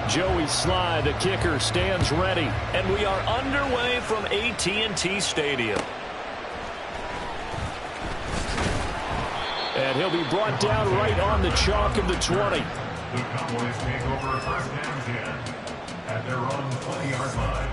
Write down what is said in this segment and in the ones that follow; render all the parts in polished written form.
Joey Sly, the kicker, stands ready. And we are underway from AT&T Stadium. And he'll be brought down right on the chalk of the 20. The Cowboys take over first and 10 at their own 20-yard line.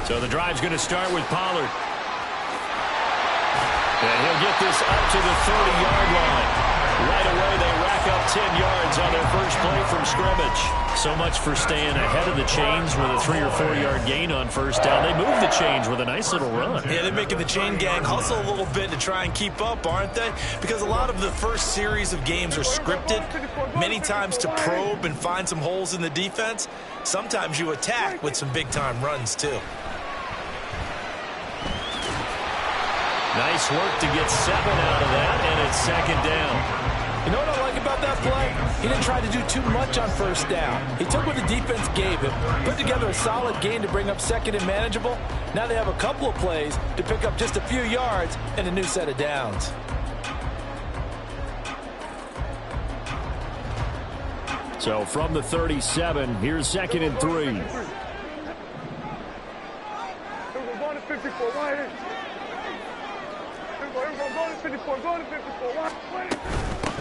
So the drive's going to start with Pollard. And he'll get this up to the 30-yard line. Right away, they rack up 10 yards on their first play from scrimmage. So much for staying ahead of the chains with a 3- or 4-yard gain on first down. They move the chains with a nice little run. Yeah, they're making the chain gang hustle a little bit to try and keep up, aren't they? Because a lot of the first series of games are scripted, many times to probe and find some holes in the defense. Sometimes you attack with some big-time runs, too. Nice work to get 7 out of that, and it's second down. You know what I like about that play? He didn't try to do too much on first down. He took what the defense gave him, put together a solid gain to bring up second and manageable. Now they have a couple of plays to pick up just a few yards and a new set of downs. So from the 37, here's second and 3. We're going to 54. Why?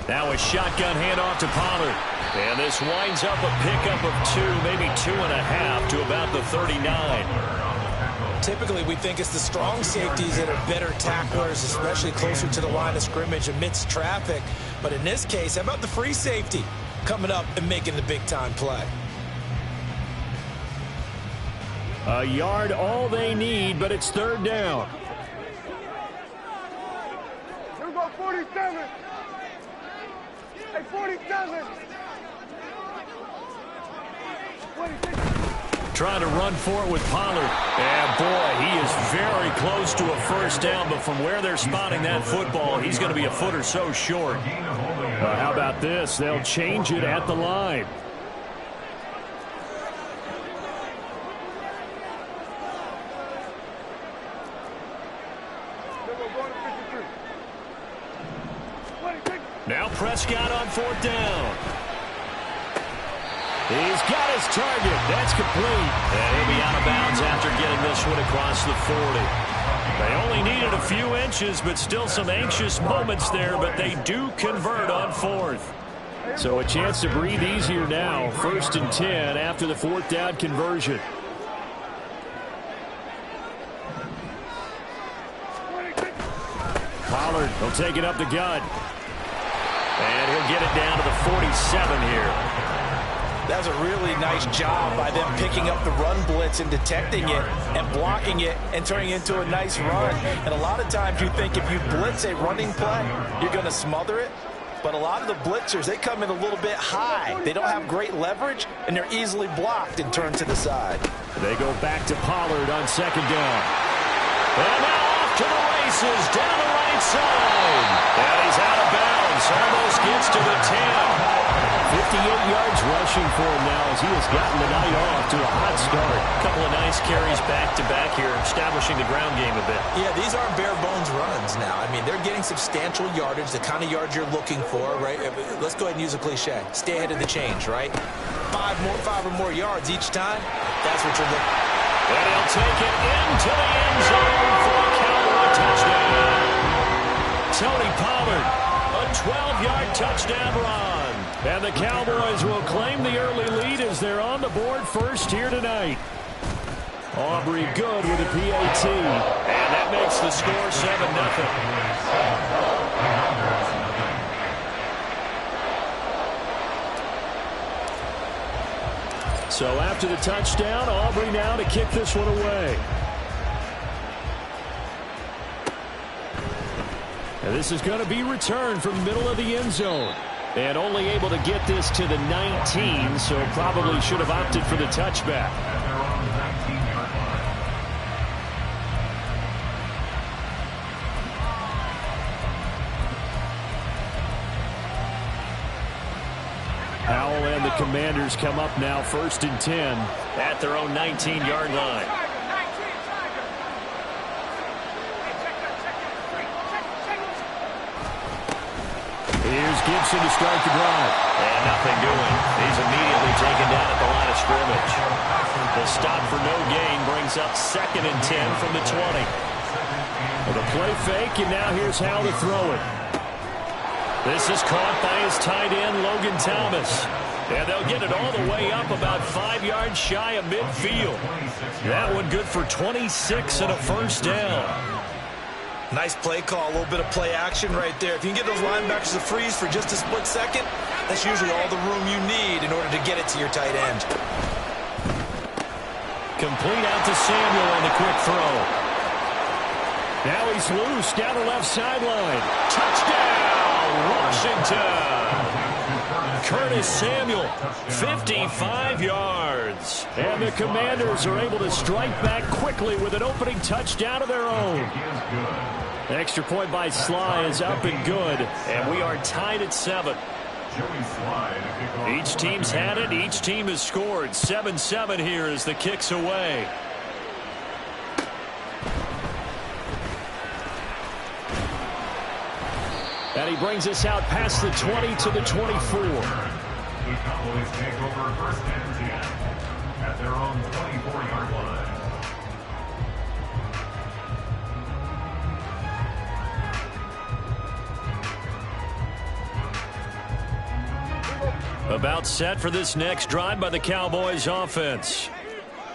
Now a shotgun handoff to Pollard. And this winds up a pickup of 2, maybe 2.5 to about the 39. Typically, we think it's the strong safeties that are better tacklers, especially closer to the line of scrimmage amidst traffic. But in this case, how about the free safety coming up and making the big-time play? A yard all they need, but it's third down. Here we go, 47. Hey, 47. 26. Trying to run for it with Pollard. And boy, he is very close to a first down, but from where they're spotting that football, he's going to be a foot or so short. How about this? They'll change it at the line. Now Prescott on fourth down. He's got his target. That's complete. And he'll be out of bounds after getting this one across the 40. They only needed a few inches, but still some anxious moments there, but they do convert on fourth. So a chance to breathe easier now. First and 10 after the fourth down conversion. Pollard will take it up the gut. And he'll get it down to the 47 here. That was a really nice job by them picking up the run blitz and detecting it and blocking it and turning it into a nice run. And a lot of times you think if you blitz a running play, you're going to smother it. But a lot of the blitzers, they come in a little bit high. They don't have great leverage, and they're easily blocked and turned to the side. They go back to Pollard on second down. And now off to the races down the right side. And he's out of bounds. Almost gets to the 10. 58 yards rushing for him now as he has gotten the night off to a hot start. A couple of nice carries back-to-back here, establishing the ground game a bit. Yeah, these aren't bare-bones runs now. I mean, they're getting substantial yardage, the kind of yards you're looking for, right? Let's go ahead and use a cliche. Stay ahead of the change, right? Five or more yards each time, that's what you're looking for. And he'll take it into the end zone for a Cowboy touchdown. Tony Pollard, a 12-yard touchdown run. And the Cowboys will claim the early lead as they're on the board first here tonight. Aubrey good with a PAT. And that makes the score 7-0. So after the touchdown, Aubrey now to kick this one away. And this is going to be returned from the middle of the end zone. And only able to get this to the 19, so probably should have opted for the touchback. Commanders come up now 1st and 10 at their own 19-yard line. Here's Gibson to start the drive. And nothing doing. He's immediately taken down at the line of scrimmage. The stop for no gain brings up 2nd and 10 from the 20. Well, the play fake, and now here's how to throw it. This is caught by his tight end, Logan Thomas. And they'll get it all the way up about 5 yards shy of midfield. That one good for 26 and a first down. Nice play call, a little bit of play action right there. If you can get those linebackers to freeze for just a split second, that's usually all the room you need in order to get it to your tight end. Complete out to Samuel on the quick throw. Now he's loose down the left sideline. Touchdown, Washington. Curtis Samuel, 55 yards. And the Commanders are able to strike back quickly with an opening touchdown of their own. Extra point by Sly is up and good. And we are tied at 7. Each team's had it. Each team has scored. 7-7 here as the kick's away. And he brings us out past the 20 to the 24. The Cowboys take over 1st and 10 at their own 24-yard line. About set for this next drive by the Cowboys offense.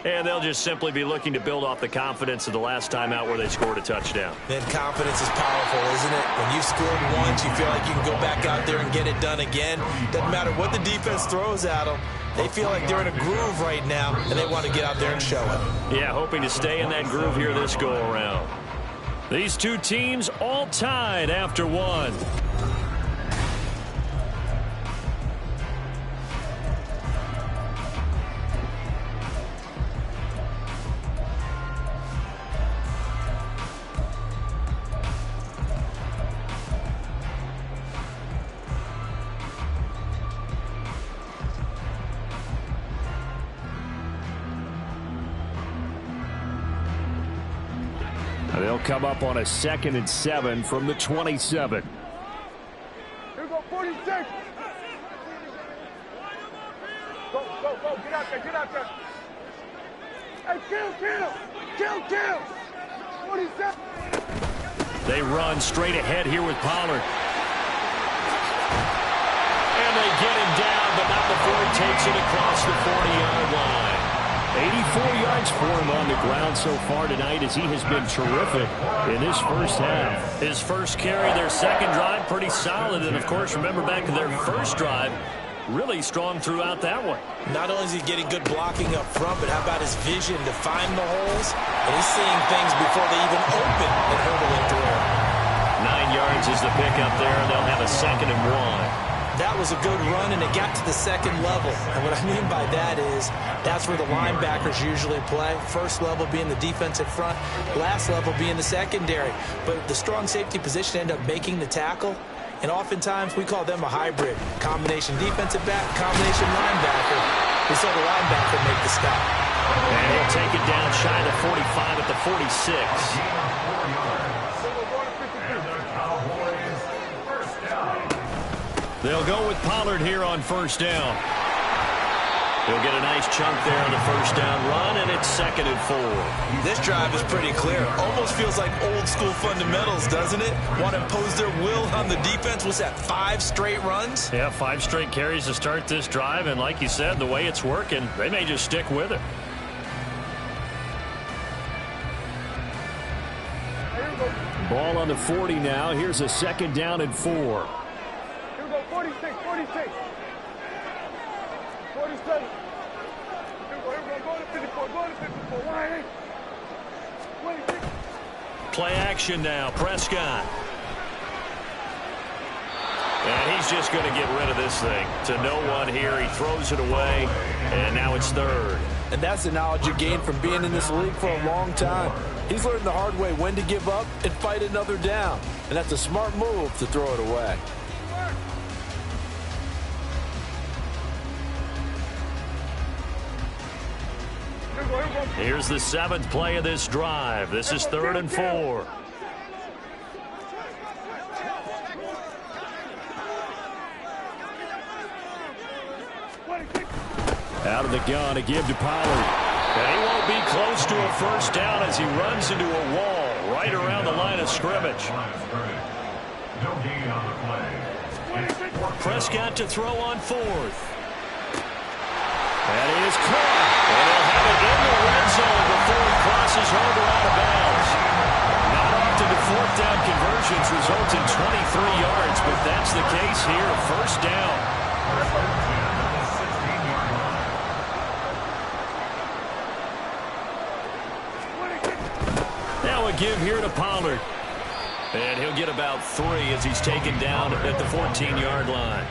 And they'll just simply be looking to build off the confidence of the last time out where they scored a touchdown. Man, confidence is powerful, isn't it? When you've scored once, you feel like you can go back out there and get it done again. Doesn't matter what the defense throws at them. They feel like they're in a groove right now, and they want to get out there and show it. Yeah, hoping to stay in that groove here this go-around. These two teams all tied after one. They'll come up on a 2nd and 7 from the 27. Here we go, 46. Go, go, go. Get out there, get out there. Hey, kill. 47. They run straight ahead here with Pollard. And they get him down, but not before he takes it across the 40-yard line. 84 yards for him on the ground so far tonight as he has been terrific in this first half. His first carry, their second drive, pretty solid. And, of course, remember back to their first drive, really strong throughout that one. Not only is he getting good blocking up front, but how about his vision to find the holes? And he's seeing things before they even open and hurdling through. 9 yards is the pickup there, and they'll have a 2nd and 1. That was a good run, and it got to the second level. And what I mean by that is that's where the linebackers usually play. First level being the defensive front, last level being the secondary. But the strong safety position ended up making the tackle, and oftentimes we call them a hybrid. Combination defensive back, combination linebacker. We saw the linebacker make the stop. And he'll take it down shy of the 45 at the 46. They'll go with Pollard here on first down. He'll get a nice chunk there on the first down run, and it's 2nd and 4. This drive is pretty clear. Almost feels like old school fundamentals, doesn't it? Want to impose their will on the defense. Was that 5 straight runs? Yeah, 5 straight carries to start this drive, and like you said, the way it's working, they may just stick with it. Ball on the 40 now. Here's a 2nd down and 4. Here we go, 46. 47. Here we go, go to 54, go to 54. 180. 26. Play action now, Prescott. And he's just going to get rid of this thing. To no one here, he throws it away, and now it's 3rd. And that's the knowledge you gain from being in this league for a long time. He's learned the hard way when to give up and fight another down. And that's a smart move to throw it away. Here's the 7th play of this drive. This is 3rd and 4. Out of the gun to give to Pollard. And he won't be close to a first down as he runs into a wall right around the line of scrimmage. No gain on the play. Prescott to throw on 4th. And he is caught. And he'll have it in the red zone before he crosses over out of bounds. Not often do 4th down conversions result in 23 yards, but that's the case here. First down. Now a give here to Pollard. And he'll get about 3 as he's taken down at the 14-yard line.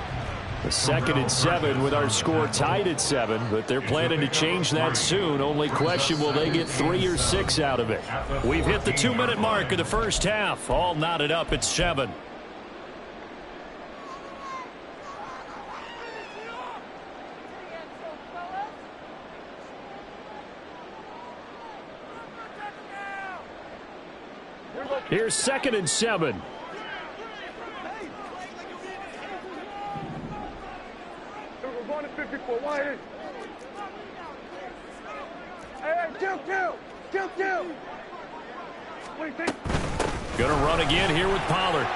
The 2nd and 7 with our score tied at 7, but they're planning to change that soon. Only question, will they get 3 or 6 out of it? We've hit the 2-minute mark of the first half. All knotted up at 7. Here's 2nd and 7. We're going to 54. Why is? Hey, kill. What do you think? Gonna run again here with Pollard.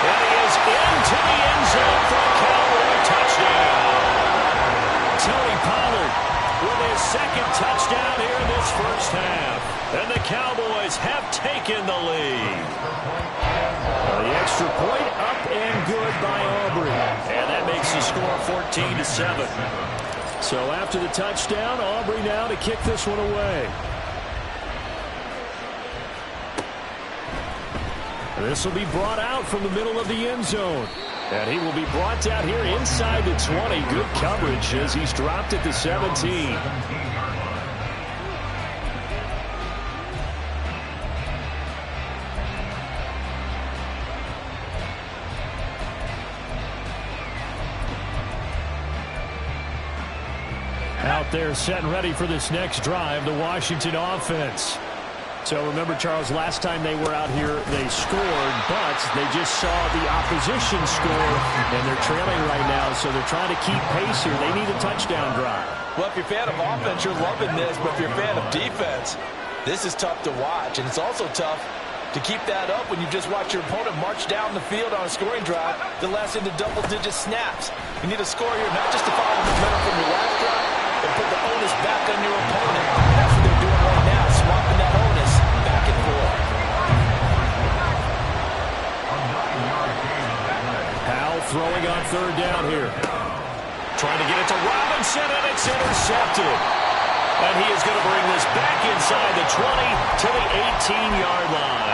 And he is into the end zone for a Cowboy touchdown. Tony Pollard with his 2nd touchdown here in this first half. And the Cowboys have taken the lead. The extra point up and good by Aubrey. And that makes the score 14-7. So after the touchdown, Aubrey now to kick this one away. This will be brought out from the middle of the end zone. And he will be brought down here inside the 20. Good coverage as he's dropped at the 17. Out there set and ready for this next drive, the Washington offense. So remember, Charles, last time they were out here, they scored, but they just saw the opposition score, and they're trailing right now, so they're trying to keep pace here. They need a touchdown drive. Well, if you're a fan of offense, you're loving this, but if you're a fan of defense, this is tough to watch, and it's also tough to keep that up when you just watch your opponent march down the field on a scoring drive that lasts into double-digit snaps. You need a score here, not just to follow the momentum from your last drive, but put the onus back on your opponent. That's what they're doing right now, swapping that onus back and forth. Powell throwing on 3rd down here. Trying to get it to Robinson, and it's intercepted. And he is going to bring this back inside the 20 to the 18-yard line.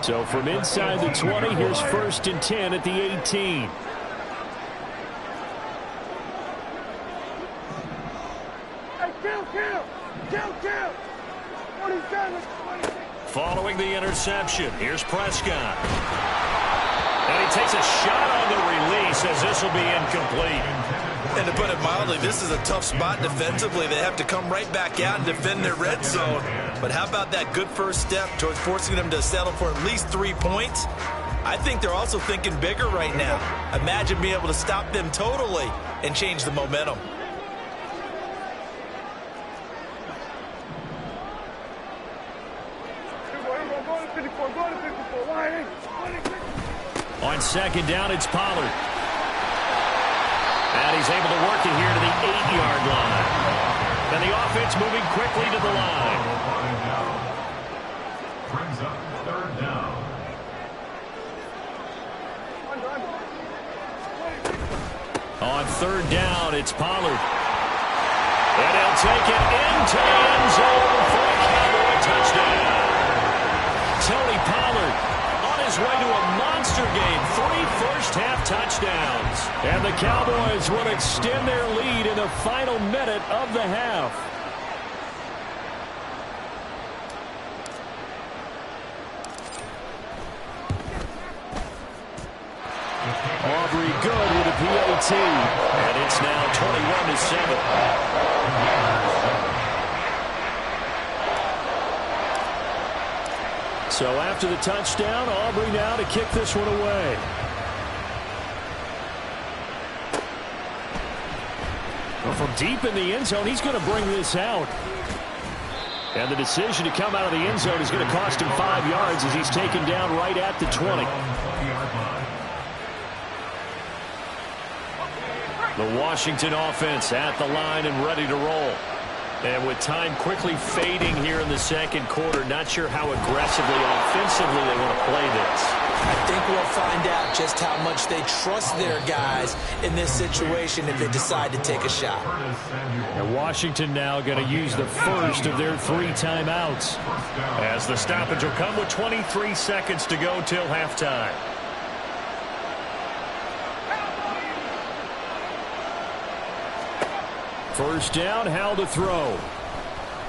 So from inside the 20, here's 1st and 10 at the 18. Hey, kill. 27. Following the interception, here's Prescott. And he takes a shot on the release as this will be incomplete. And to put it mildly, this is a tough spot defensively. They have to come right back out and defend their red zone. But how about that good first step towards forcing them to settle for at least 3 points? I think they're also thinking bigger right now. Imagine being able to stop them totally and change the momentum. On 2nd down, it's Pollard. And he's able to work it here to the 8-yard line. And the offense moving quickly to the line. Brings up 3rd down. On 3rd down, it's Pollard. And he'll take it into the end zone for a Cowboy touchdown. Tony Pollard on his way to a monster game. 3 first-half touchdowns. And the Cowboys will extend their lead in the final minute of the half. Aubrey good with a PAT. And it's now 21-7. So after the touchdown, Aubrey now to kick this one away. Well, from deep in the end zone, he's going to bring this out. And the decision to come out of the end zone is going to cost him 5 yards as he's taken down right at the 20. The Washington offense at the line and ready to roll. And with time quickly fading here in the second quarter, not sure how aggressively, offensively they want to play this. I think we'll find out just how much they trust their guys in this situation if they decide to take a shot. And Washington now going to use the first of their 3 timeouts. As the stoppage will come with 23 seconds to go till halftime. First down, Howell to throw.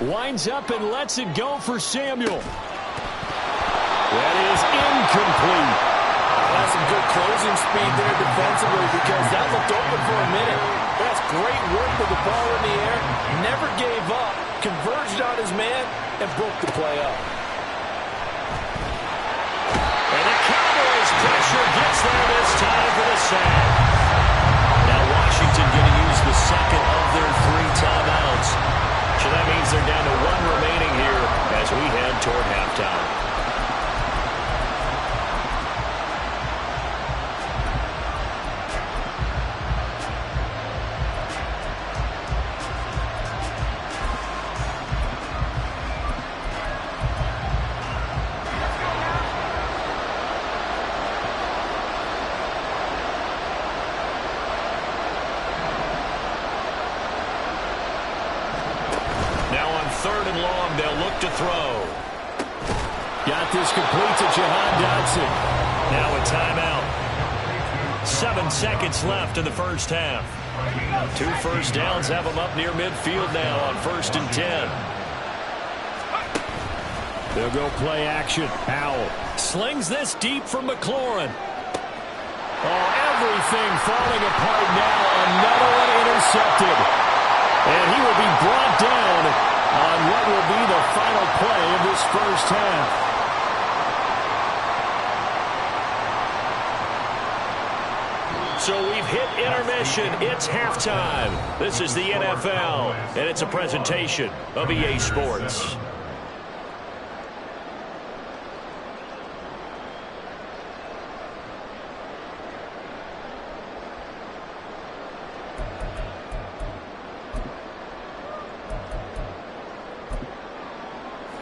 Winds up and lets it go for Samuel. That is incomplete. That's some good closing speed there defensively because that looked open for a minute. That's great work with the ball in the air. Never gave up. Converged on his man and broke the play up. And the Cowboys pressure gets there this time for the sack. Now Washington going to use the second of their 3 timeouts. So that means they're down to 1 remaining here as we head toward halftime. Throw. Got this complete to Jahan Dotson. Now a timeout. 7 seconds left in the first half. 2 first downs have them up near midfield now on 1st and 10. They'll go play action. Howell slings this deep from McLaurin. Oh, everything falling apart now. Another one intercepted. And he will be brought down on what will be the final play of this first half. So we've hit intermission. It's halftime. This is the NFL, and it's a presentation of EA Sports.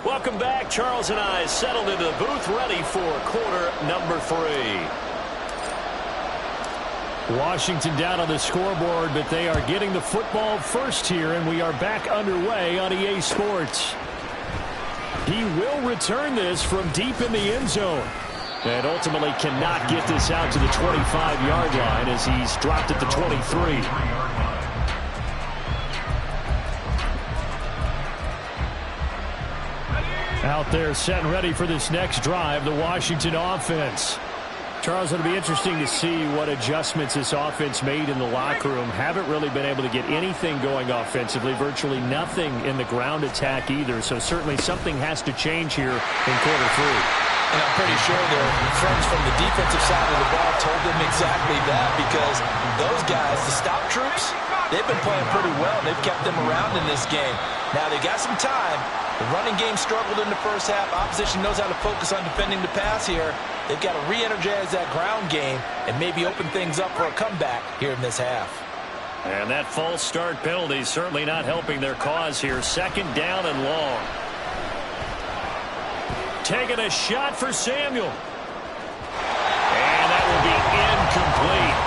Welcome back. Charles and I settled into the booth ready for quarter number 3. Washington down on the scoreboard, but they are getting the football first here, and we are back underway on EA Sports. He will return this from deep in the end zone. And ultimately cannot get this out to the 25-yard line as he's dropped at the 23. Out there set and ready for this next drive, the Washington offense. Charles, it'll be interesting to see what adjustments this offense made in the locker room. Haven't really been able to get anything going offensively, virtually nothing in the ground attack either. So certainly something has to change here in quarter 3. And I'm pretty sure their friends from the defensive side of the ball told them exactly that because those guys, the stop troops, they've been playing pretty well. They've kept them around in this game. Now they got some time. The running game struggled in the first half. Opposition knows how to focus on defending the pass here. They've got to re-energize that ground game and maybe open things up for a comeback here in this half. And that false start penalty certainly not helping their cause here. 2nd down and long. Taking a shot for Samuel. And that will be incomplete.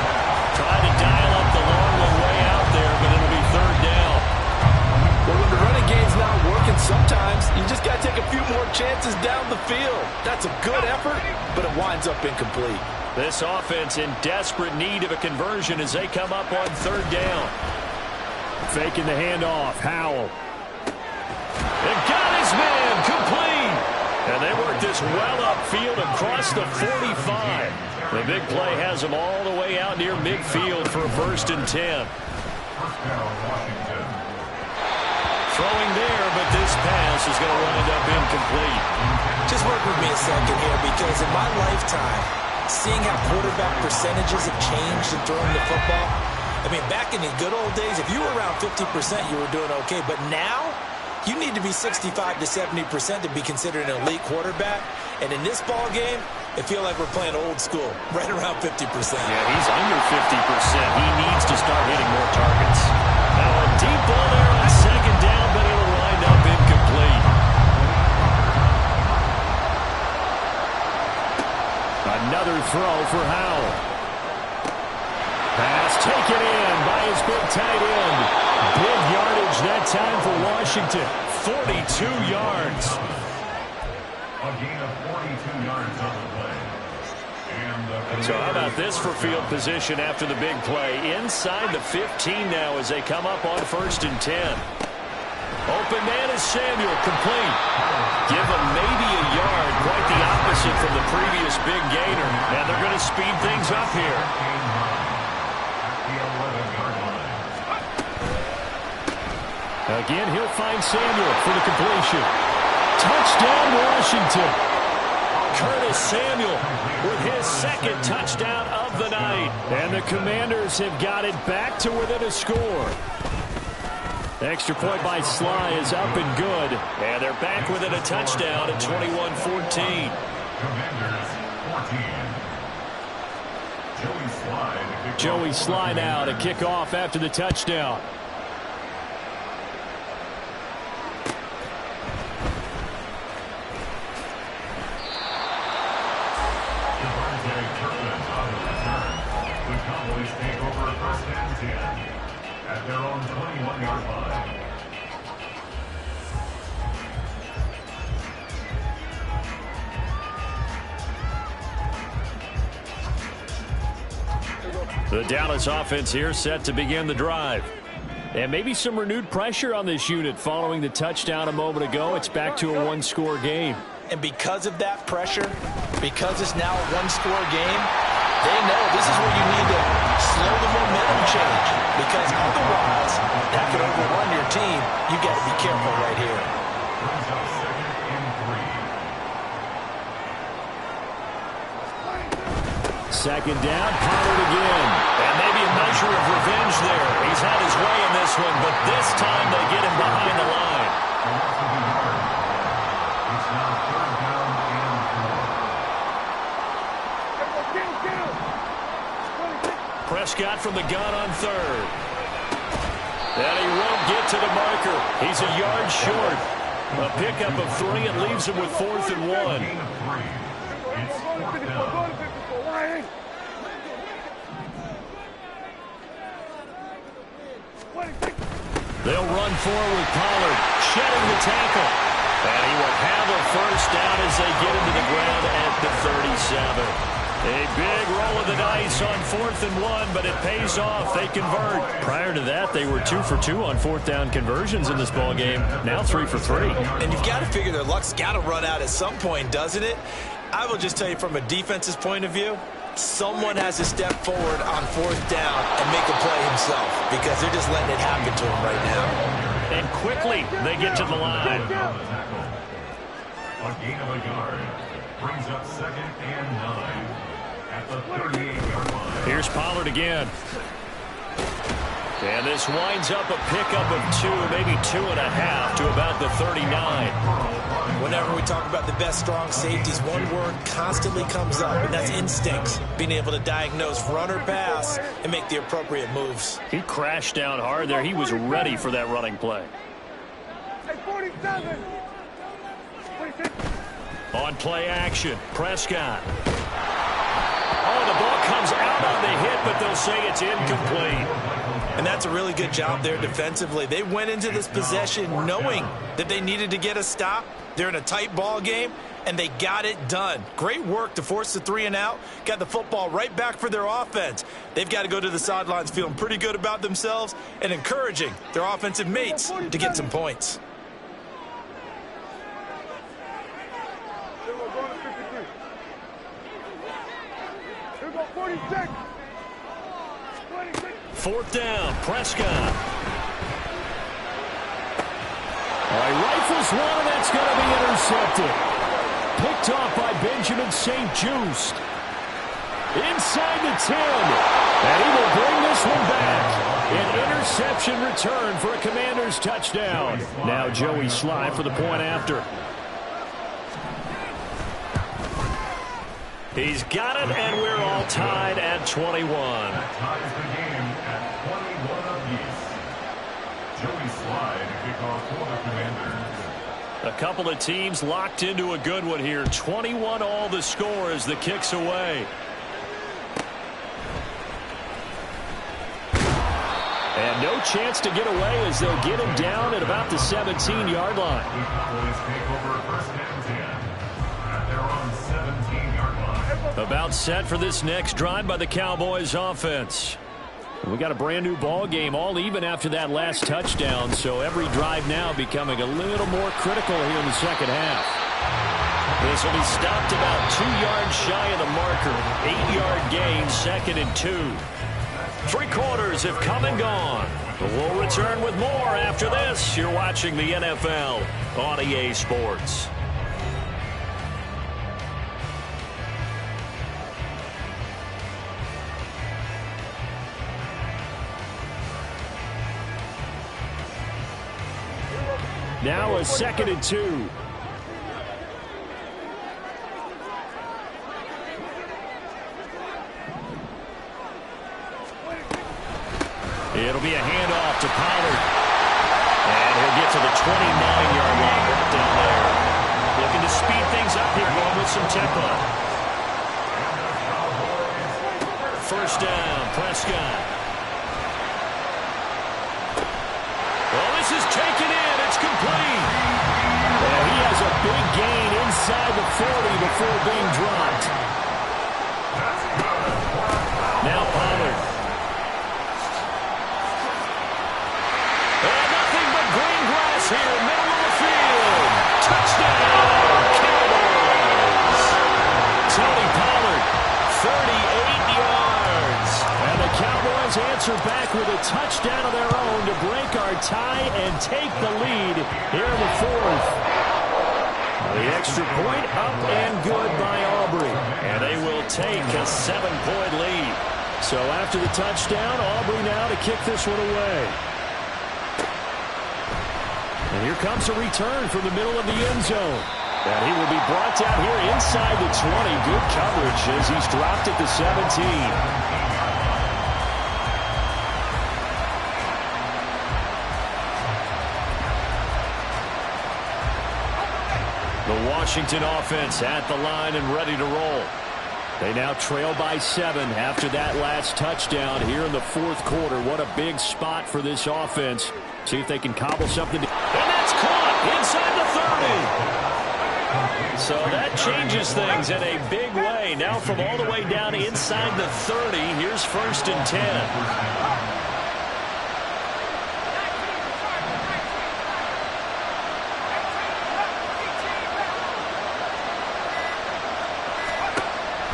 Trying to dial up the long one way out there, but it'll be 3rd down. Well, when the running game's not working, sometimes you just got to take a few more chances down the field. That's a good effort, but it winds up incomplete. This offense in desperate need of a conversion as they come up on 3rd down. Faking the handoff. Howell. And got his man complete. And they work this well upfield across the 45. The big play has him all the way out near midfield for a 1st and 10. First down, Washington. Throwing there, but this pass is going to wind up incomplete. Just work with me a second here, because in my lifetime, seeing how quarterback percentages have changed in throwing the football, I mean, back in the good old days, if you were around 50%, you were doing okay. But now, you need to be 65 to 70% to be considered an elite quarterback. And in this ball game, it feels like we're playing old school, right around 50%. Yeah, he's under 50%. He needs to start hitting more targets. Now a deep ball there on 2nd down, but it'll wind up incomplete. Another throw for Howell. Pass taken in by his big tight end. Big yardage that time for Washington. 42 yards. A gain of 42 yards on the play. So how about this for field position after the big play? Inside the 15 now as they come up on 1st and 10. Open man is Samuel, complete. Give him maybe a yard, quite the opposite from the previous big gainer. And they're going to speed things up here. Again, he'll find Samuel for the completion. Touchdown, Washington. Curtis Samuel with his 2nd touchdown of the night. And the Commanders have got it back to within a score. Extra point by Sly is up and good. And they're back within a touchdown at 21-14. Commanders 14. Joey Sly now to kick off after the touchdown. At their own 21-yard line. The Dallas offense here set to begin the drive. And maybe some renewed pressure on this unit following the touchdown a moment ago. It's back to a 1-score game. And because of that pressure, because it's now a 1-score game, they know this is where you need to slow the momentum change, because otherwise that could overrun your team. You got to be careful right here. Brings up 2nd and 3. 2nd down, Pollard again. And maybe a measure of revenge there. He's had his way in this one, but this time they get him behind the line. It's now 3rd down and 4. Prescott from the gun on 3rd. And he won't get to the marker. He's a yard short. A pickup of 3 and leaves him with 4th and 1. Gain of 3. It's 4th down. They'll run forward with Pollard, shedding the tackle. And he will have a 1st down as they get into the ground at the 37. A big roll of the dice on 4th and 1, but it pays off. They convert. Prior to that, they were 2 for 2 on 4th down conversions in this ball game. Now 3 for 3. And you've got to figure their luck's got to run out at some point, doesn't it? I will just tell you from a defense's point of view, someone has to step forward on 4th down and make a play himself, because they're just letting it happen to him right now. And quickly, they get to the line. A gain of a yard. Brings up 2nd and 9. At the 38-yard line. Here's Pollard again. And this winds up a pickup of 2, maybe 2.5 to about the 39. Whenever we talk about the best strong safeties, one word constantly comes up, and that's instincts. Being able to diagnose run or pass and make the appropriate moves. He crashed down hard there. He was ready for that running play. Hey, 47. 46. On play action, Prescott. Oh, the ball comes out on the hit, but they'll say it's incomplete. And that's a really good job there defensively. They went into this possession knowing that they needed to get a stop. They're in a tight ball game, and they got it done. Great work to force the 3 and out. Got the football right back for their offense. They've got to go to the sidelines feeling pretty good about themselves and encouraging their offensive mates to get some points. go 46. 26. Fourth down, Prescott. All right, rifles one, and that's going to be intercepted. Picked off by Benjamin St-Juste. Inside the 10. And he will bring this one back. An interception return for a Commanders touchdown. Now Joey Slye for the point after. He's got it, and we're all tied at 21. That ties the game at 21 apiece. Joey Slye to kick off for the Commanders. A couple of teams locked into a good one here. 21 all the score as the kick's away. And no chance to get away as they'll get him down at about the 17-yard line. The Cowboys take over first and 10 at their own 17-yard line. About set for this next drive by the Cowboys offense. We got a brand new ball game, all even after that last touchdown, so every drive now becoming a little more critical here in the second half. This will be stopped about 2 yards shy of the marker. 8-yard gain, 2nd and 2. 3 quarters have come and gone. We'll return with more after this. You're watching the NFL on EA Sports. Now a 2nd and 2. It'll be a handoff to Pollard. And he'll get to the 29-yard line right down there. Looking to speed things up here, going with some tempo. First down, Prescott. Well, this is taken in. It's complete. And he has a big gain inside the 40 before being dropped. Now Pollard. Here, middle of the field. Touchdown, Cowboys. Tony Pollard, 38 yards. And the Cowboys answer back with a touchdown of their own to break our tie and take the lead here in the 4th. The extra point up and good by Aubrey. And they will take a 7-point lead. So after the touchdown, Aubrey now to kick this one away. And here comes a return from the middle of the end zone. And he will be brought down here inside the 20. Good coverage as he's dropped at the 17. The Washington offense at the line and ready to roll. They now trail by 7 after that last touchdown here in the 4th quarter. What a big spot for this offense. See if they can cobble something. And that's caught inside the 30. So that changes things in a big way. Now from all the way down inside the 30, here's 1st and 10.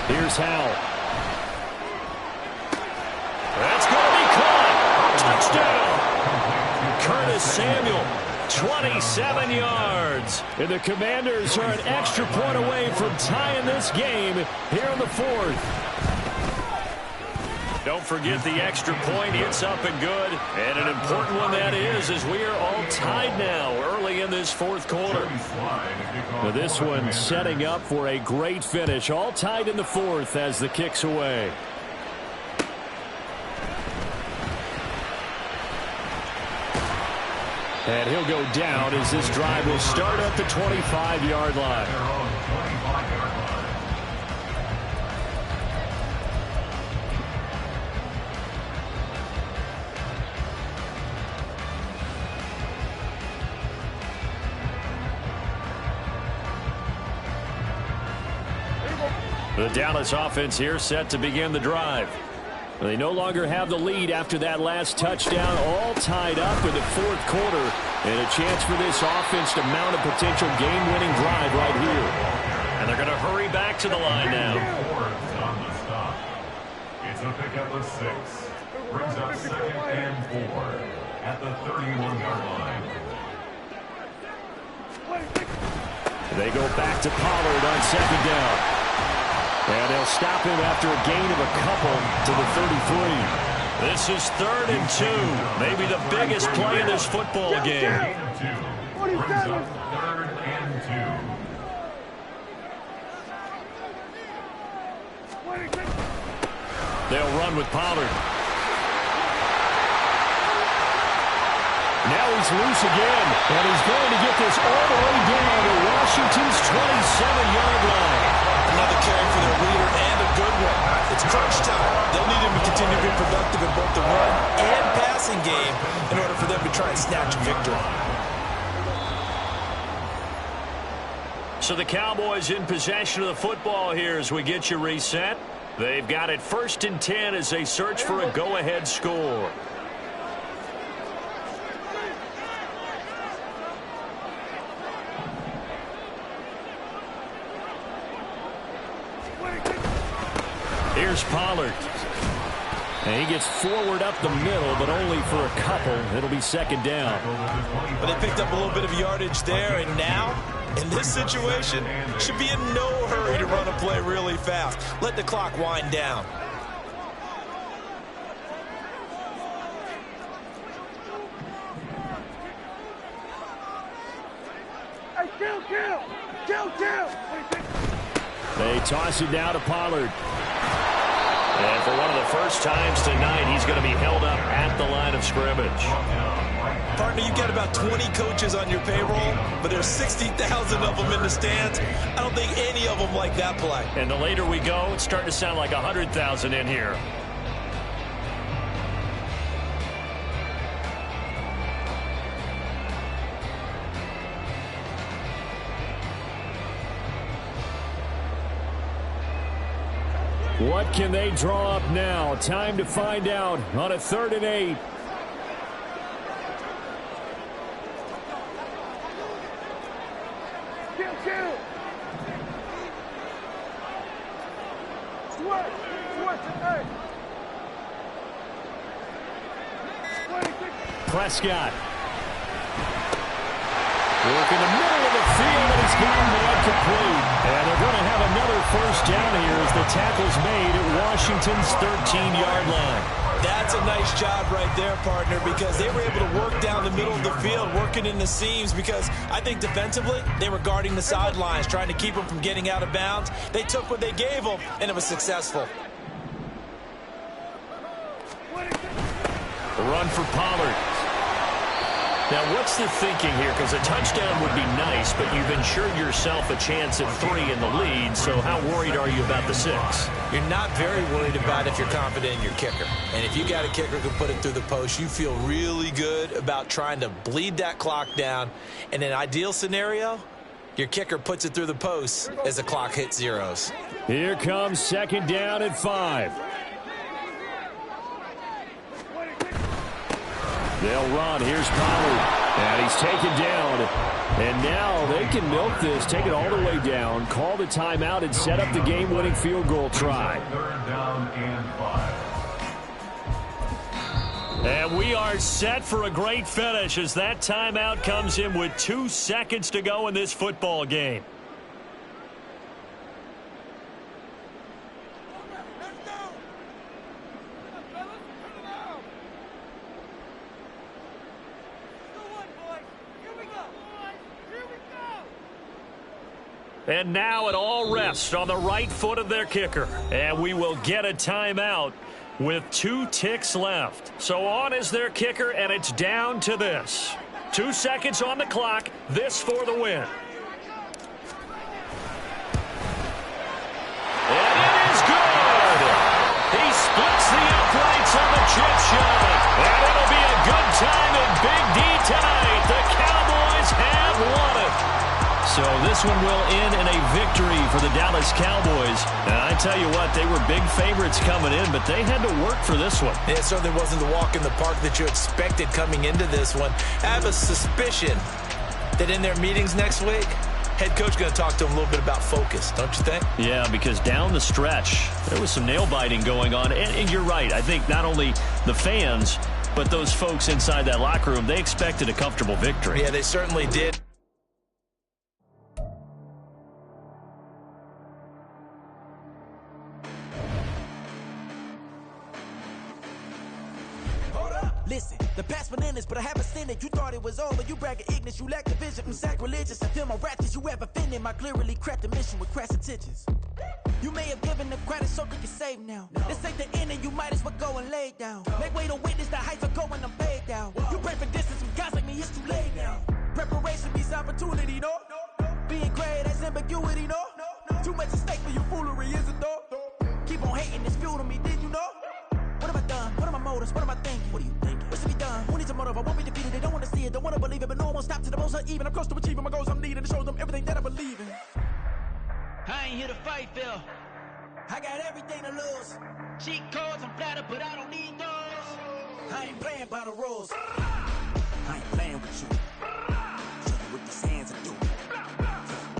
Here's Howell. That's going to be caught. Touchdown. Curtis Samuel, 27 yards. And the Commanders are an extra point away from tying this game here in the 4th. Don't forget the extra point. It's up and good. And an important one that is, as we are all tied now early in this 4th quarter. Now this one setting up for a great finish. All tied in the 4th as the kick's away. And he'll go down as this drive will start at the 25-yard line. The Dallas offense here set to begin the drive. They no longer have the lead after that last touchdown, all tied up in the 4th quarter. And a chance for this offense to mount a potential game-winning drive right here. And they're going to hurry back to the line now. to pick up a 6. Brings up 2nd and 4 at the 31-yard line. They go back to Pollard on 2nd down. And they'll stop him after a gain of a couple to the 33. This is 3rd and 2. Maybe the biggest play in this football game. Brings up 3rd and 2. They'll run with Pollard. Now he's loose again, and he's going to get this all the way down to Washington's 27-yard line. Another carry for their leader and a good one. It's crunch time. They'll need him to continue to be productive in both the run and passing game in order for them to try and snatch a victory. So the Cowboys in possession of the football here as we get you reset. They've got it 1st and 10 as they search for a go-ahead score. Here's Pollard. And he gets forward up the middle, but only for a couple. It'll be 2nd down. But they picked up a little bit of yardage there, and now, in this situation, should be in no hurry to run a play really fast. Let the clock wind down. Hey, kill. They toss it down to Pollard. And for one of the first times tonight, he's going to be held up at the line of scrimmage. Partner, you've got about 20 coaches on your payroll, but there's 60,000 of them in the stands. I don't think any of them like that play. And the later we go, it's starting to sound like 100,000 in here. What can they draw up now? Time to find out on a 3rd and 8. Kill. Switch, hey. Prescott. Work in the middle of the field, and he's got man complete. And they're going to have another 1st down here as the tackle's made at Washington's 13-yard line. That's a nice job right there, partner, because they were able to work down the middle of the field, working in the seams, because I think defensively they were guarding the sidelines, trying to keep them from getting out of bounds. They took what they gave them, and it was successful. The run for Pollard. Now, what's the thinking here? Because a touchdown would be nice, but you've ensured yourself a chance at 3 in the lead, so how worried are you about the 6? You're not very worried about if you're confident in your kicker. And if you got a kicker who can put it through the post, you feel really good about trying to bleed that clock down. In an ideal scenario, your kicker puts it through the post as the clock hits zeros. Here comes 2nd down at 5. They'll run. Here's Pollard. And he's taken down. And now they can milk this, take it all the way down, call the timeout, and set up the game-winning field goal try. 3rd down and 5. And we are set for a great finish as that timeout comes in with 2 seconds to go in this football game. And now it all rests on the right foot of their kicker. And we will get a timeout with 2 ticks left. So on is their kicker, and it's down to this. 2 seconds on the clock. This for the win. And it is good. He splits the uprights on the chip shot. And it'll be a good time in Big D tonight. The Cowboys have won it. So this one will end in a victory for the Dallas Cowboys. And I tell you what, they were big favorites coming in, but they had to work for this one. It certainly wasn't the walk in the park that you expected coming into this one. I have a suspicion that in their meetings next week, Head coach going to talk to him a little bit about focus, don't you think? Yeah, because down the stretch, there was some nail-biting going on. And you're right. I think not only the fans, but those folks inside that locker room, they expected a comfortable victory. Yeah, they certainly did. Listen, the past bananas, but I haven't seen it. You thought it was over. You bragging ignorance, you lack the vision. I'm sacrilegious. I feel my wrath you ever offended. My clearly cracked the mission with crass intentions. You may have given the credit so you can save now. This ain't the end and you might as well go and lay down. Make way to witness the heights are going, I'm paid down. You pray for distance with guys like me, it's too late now. Preparation means opportunity, no? Being great, that's ambiguity, no? Too much at stake for your foolery, is it though? Keep on hating, it's fuel to me, did you know? What have I done? What are my motives? What am I thinking? What are you thinking? What's to be done? Who needs a motive? I won't be defeated. They don't want to see it, don't want to believe it, but no one won't stop to the most uneven. I'm close to achieving my goals. I'm needing to show them everything that I believe in. I ain't here to fight, Phil. I got everything to lose. Cheat codes, I'm flattered, but I don't need those. I ain't playing by the rules. I ain't playing with you.